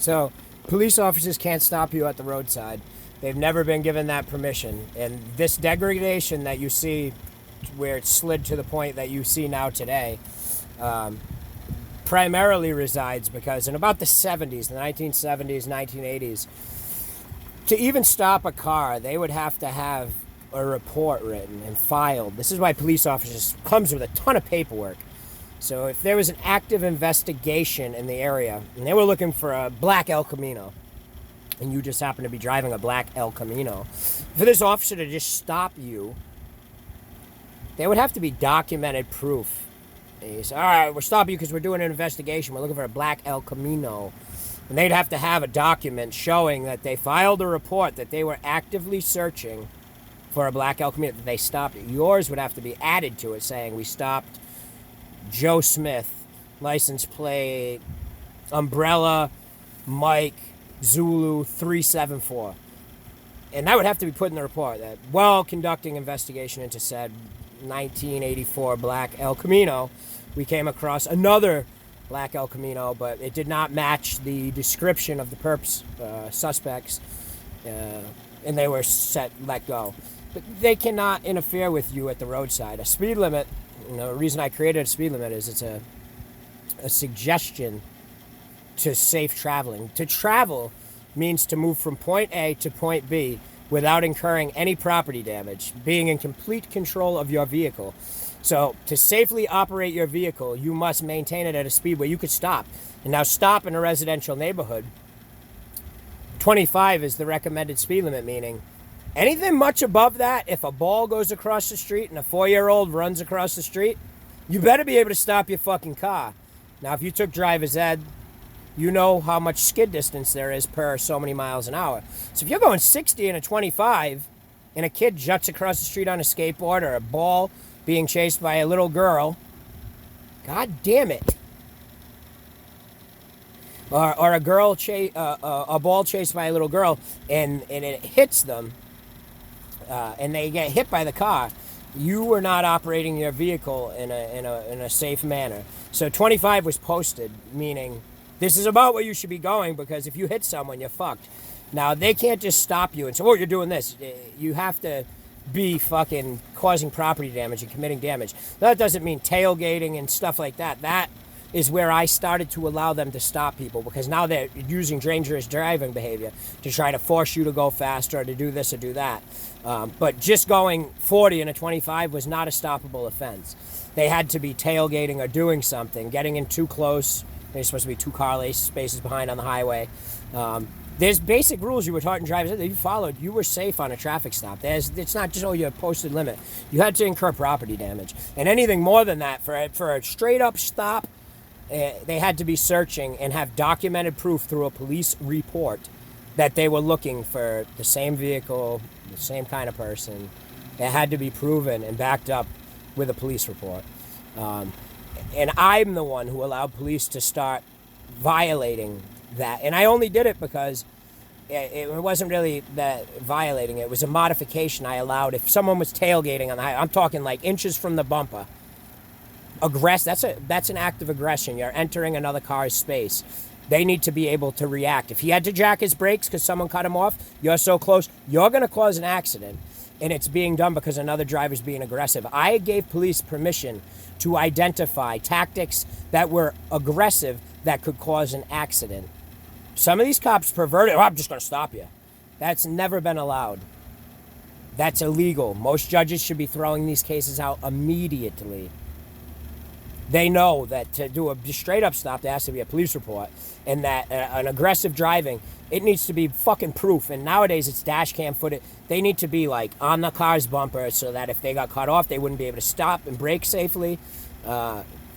So police officers can't stop you at the roadside. They've never been given that permission. And this degradation that you see, where it slid to the point that you see now today, primarily resides because in about the 70s, the 1970s, 1980s, to even stop a car, they would have to have a report written and filed. This is why police officers comes with a ton of paperwork. So if there was an active investigation in the area and they were looking for a black El Camino, and you just happen to be driving a black El Camino, for this officer to just stop you, there would have to be documented proof. And you say, all right, we're stopping you because we're doing an investigation. We're looking for a black El Camino. And they'd have to have a document showing that they filed a report that they were actively searching for a black El Camino, that they stopped it. Yours would have to be added to it saying, we stopped Joe Smith, license plate, Umbrella, Mike, Zulu 374. And that would have to be put in the report that while conducting investigation into said 1984 black El Camino, we came across another black El Camino, but it did not match the description of the suspects, and they were let go. But they cannot interfere with you at the roadside. A speed limit, the reason I created a speed limit is it's a suggestion to safe traveling. To travel means to move from point A to point B without incurring any property damage, being in complete control of your vehicle. So to safely operate your vehicle, you must maintain it at a speed where you could stop. And now stop in a residential neighborhood, 25 is the recommended speed limit, meaning anything much above that, if a ball goes across the street and a 4-year-old runs across the street, you better be able to stop your fucking car. Now, if you took driver's ed, you know how much skid distance there is per so many miles an hour. So if you're going 60 in a 25 and a kid juts across the street on a skateboard, or a ball being chased by a little girl, god damn it. Or a ball chased by a little girl and it hits them, and they get hit by the car, you were not operating your vehicle in a safe manner. So 25 was posted, meaning this is about where you should be going, because if you hit someone, you're fucked. Now, they can't just stop you and say, oh, you're doing this. You have to be fucking causing property damage and committing damage. That doesn't mean tailgating and stuff like that. That is where I started to allow them to stop people, because now they're using dangerous driving behavior to try to force you to go faster or to do this or do that. But just going 40 in a 25 was not a stoppable offense. They had to be tailgating or doing something, getting in too close. There's supposed to be 2 car spaces behind on the highway. There's basic rules you were taught in driving that you followed. You were safe on a traffic stop. It's not just, your posted limit. You had to incur property damage. And anything more than that, for a straight up stop, they had to be searching and have documented proof through a police report that they were looking for the same vehicle, the same kind of person. It had to be proven and backed up with a police report. And I'm the one who allowed police to start violating that. And I only did it because it wasn't really that violating. It was a modification I allowed. If someone was tailgating on the highway, I'm talking like inches from the bumper. That's an act of aggression. You're entering another car's space. They need to be able to react. If he had to jack his brakes because someone cut him off, you're so close, you're going to cause an accident. And it's being done because another driver's being aggressive. I gave police permission to identify tactics that were aggressive that could cause an accident. Some of these cops perverted, I'm just going to stop you. That's never been allowed. That's illegal. Most judges should be throwing these cases out immediately. They know that to do a straight up stop, there has to be a police report, and that an aggressive driving, it needs to be fucking proof. And nowadays it's dash cam footage. They need to be like on the car's bumper so that if they got cut off, they wouldn't be able to stop and brake safely.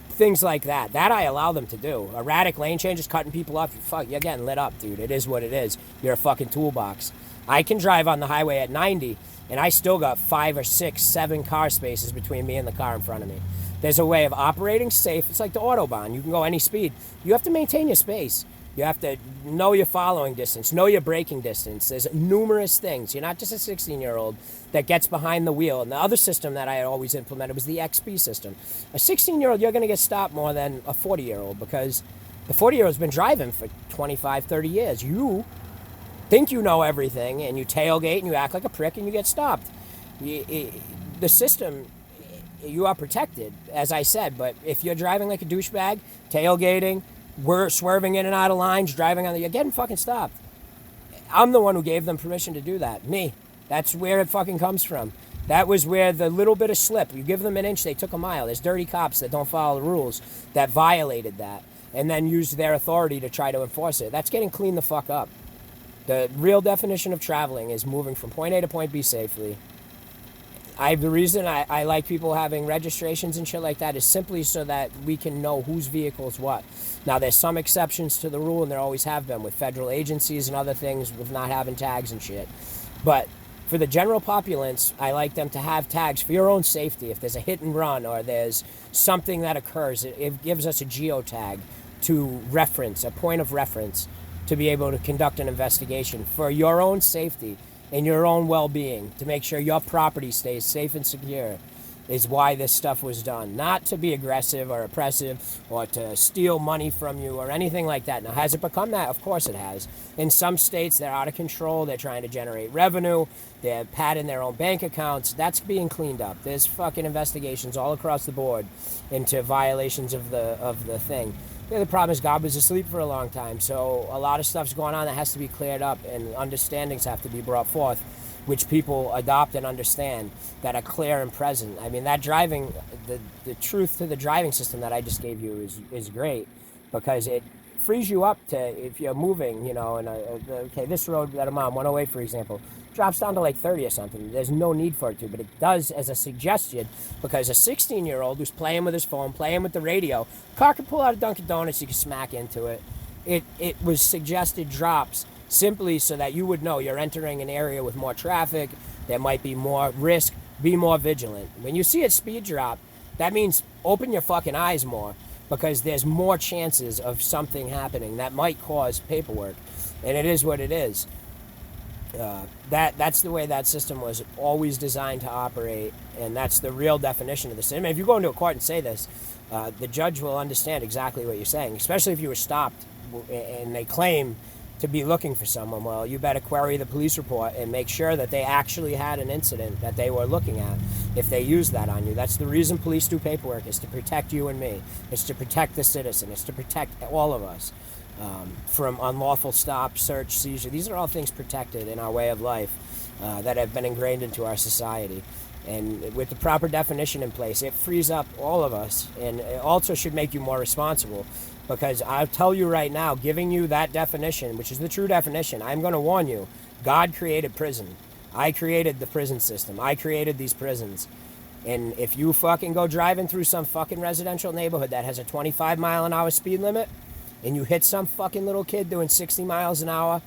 Things like that. That I allow them to do. Erratic lane changes, cutting people off, you're getting lit up, dude. It is what it is. You're a fucking toolbox. I can drive on the highway at 90, and I still got 5 or 6, 7 car spaces between me and the car in front of me. There's a way of operating safe. It's like the Autobahn. You can go any speed. You have to maintain your space. You have to know your following distance, know your braking distance. There's numerous things. You're not just a 16-year-old that gets behind the wheel. And the other system that I had always implemented was the XP system. A 16-year-old, you're going to get stopped more than a 40-year-old, because The 40-year-old's been driving for 25, 30 years. You think you know everything, and you tailgate and you act like a prick and you get stopped. The system, you are protected, as I said, but if you're driving like a douchebag, tailgating, we're swerving in and out of lines, driving on you're getting fucking stopped. I'm the one who gave them permission to do that. Me. That's where it fucking comes from. That was where the little bit of slip, you give them an inch, they took a mile. There's dirty cops that don't follow the rules that violated that and then used their authority to try to enforce it. That's getting cleaned the fuck up. The real definition of traveling is moving from point A to point B safely. The reason I like people having registrations and shit like that is simply so that we can know whose vehicle is what. Now, there's some exceptions to the rule, and there always have been with federal agencies and other things with not having tags and shit. But for the general populace, I like them to have tags for your own safety. If there's a hit and run or there's something that occurs, it gives us a geotag to reference, a point of reference, to be able to conduct an investigation for your own safety and your own well-being, to make sure your property stays safe and secure, is why this stuff was done. Not to be aggressive or oppressive or to steal money from you or anything like that. Now, has it become that? Of course it has. In some states, they're out of control. They're trying to generate revenue. They're padding their own bank accounts. That's being cleaned up. There's fucking investigations all across the board into violations of the thing. The other problem is God was asleep for a long time, so a lot of stuff's going on that has to be cleared up, and understandings have to be brought forth, which people adopt and understand, that are clear and present. I mean, that driving, the truth to the driving system that I just gave you is great, because it frees you up to, if you're moving, and this road that I'm on, 108 for example, drops down to like 30 or something. There's no need for it to, but it does as a suggestion, because a 16-year-old who's playing with his phone, playing with the radio, car can pull out a Dunkin' Donuts, you can smack into it. It was suggested drops simply so that you would know you're entering an area with more traffic, there might be more risk, be more vigilant. When you see a speed drop, that means open your fucking eyes more, because there's more chances of something happening that might cause paperwork, and it is what it is. That's the way that system was always designed to operate, and that's the real definition of the system. If you go into a court and say this, the judge will understand exactly what you're saying, especially if you were stopped and they claim to be looking for someone. Well, you better query the police report and make sure that they actually had an incident that they were looking at if they use that on you. That's the reason police do paperwork, is to protect you and me. It's to protect the citizen. It's to protect all of us. From unlawful stop, search, seizure. These are all things protected in our way of life that have been ingrained into our society. And with the proper definition in place, it frees up all of us, and it also should make you more responsible, because I'll tell you right now, giving you that definition, which is the true definition, I'm going to warn you, God created prison. I created the prison system. I created these prisons. And if you fucking go driving through some fucking residential neighborhood that has a 25 mile an hour speed limit, and you hit some fucking little kid doing 60 miles an hour,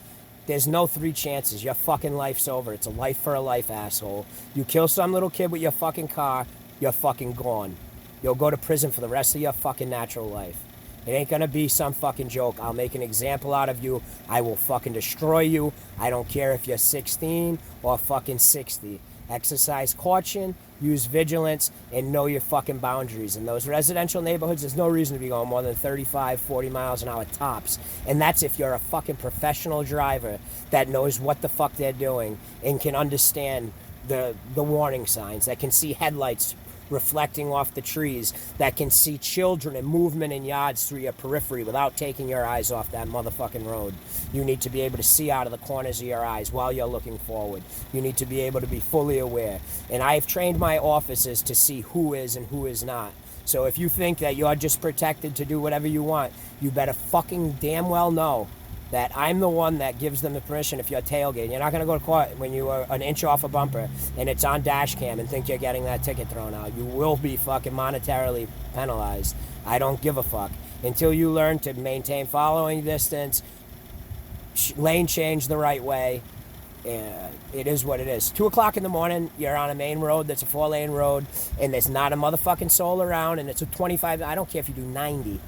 there's no three chances. Your fucking life's over. It's a life for a life, asshole. You kill some little kid with your fucking car, you're fucking gone. You'll go to prison for the rest of your fucking natural life. It ain't gonna be some fucking joke. I'll make an example out of you. I will fucking destroy you. I don't care if you're 16 or fucking 60. Exercise caution, use vigilance, and know your fucking boundaries. In those residential neighborhoods, there's no reason to be going more than 35, 40 miles an hour tops. And that's if you're a fucking professional driver that knows what the fuck they're doing and can understand the warning signs, that can see headlights reflecting off the trees, that can see children and movement in yards through your periphery without taking your eyes off that motherfucking road. You need to be able to see out of the corners of your eyes while you're looking forward. You need to be able to be fully aware. And I've trained my officers to see who is and who is not. So if you think that you're just protected to do whatever you want, you better fucking damn well know that I'm the one that gives them the permission if you're tailgating. You're not going to go to court when you are an inch off a bumper and it's on dash cam and think you're getting that ticket thrown out. You will be fucking monetarily penalized. I don't give a fuck. Until you learn to maintain following distance, lane change the right way, it is what it is. 2 o'clock in the morning, you're on a main road that's a 4-lane road, and there's not a motherfucking soul around, and it's a 25, I don't care if you do 90,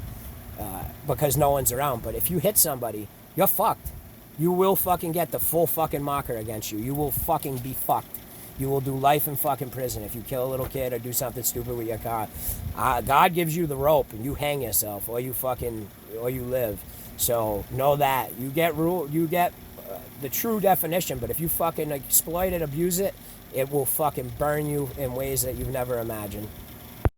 because no one's around. But if you hit somebody, you're fucked. You will fucking get the full fucking marker against you. You will fucking be fucked. You will do life in fucking prison if you kill a little kid or do something stupid with your car. God gives you the rope and you hang yourself, or you fucking you live. So know that you get the true definition. But if you fucking exploit it, abuse it, it will fucking burn you in ways that you've never imagined.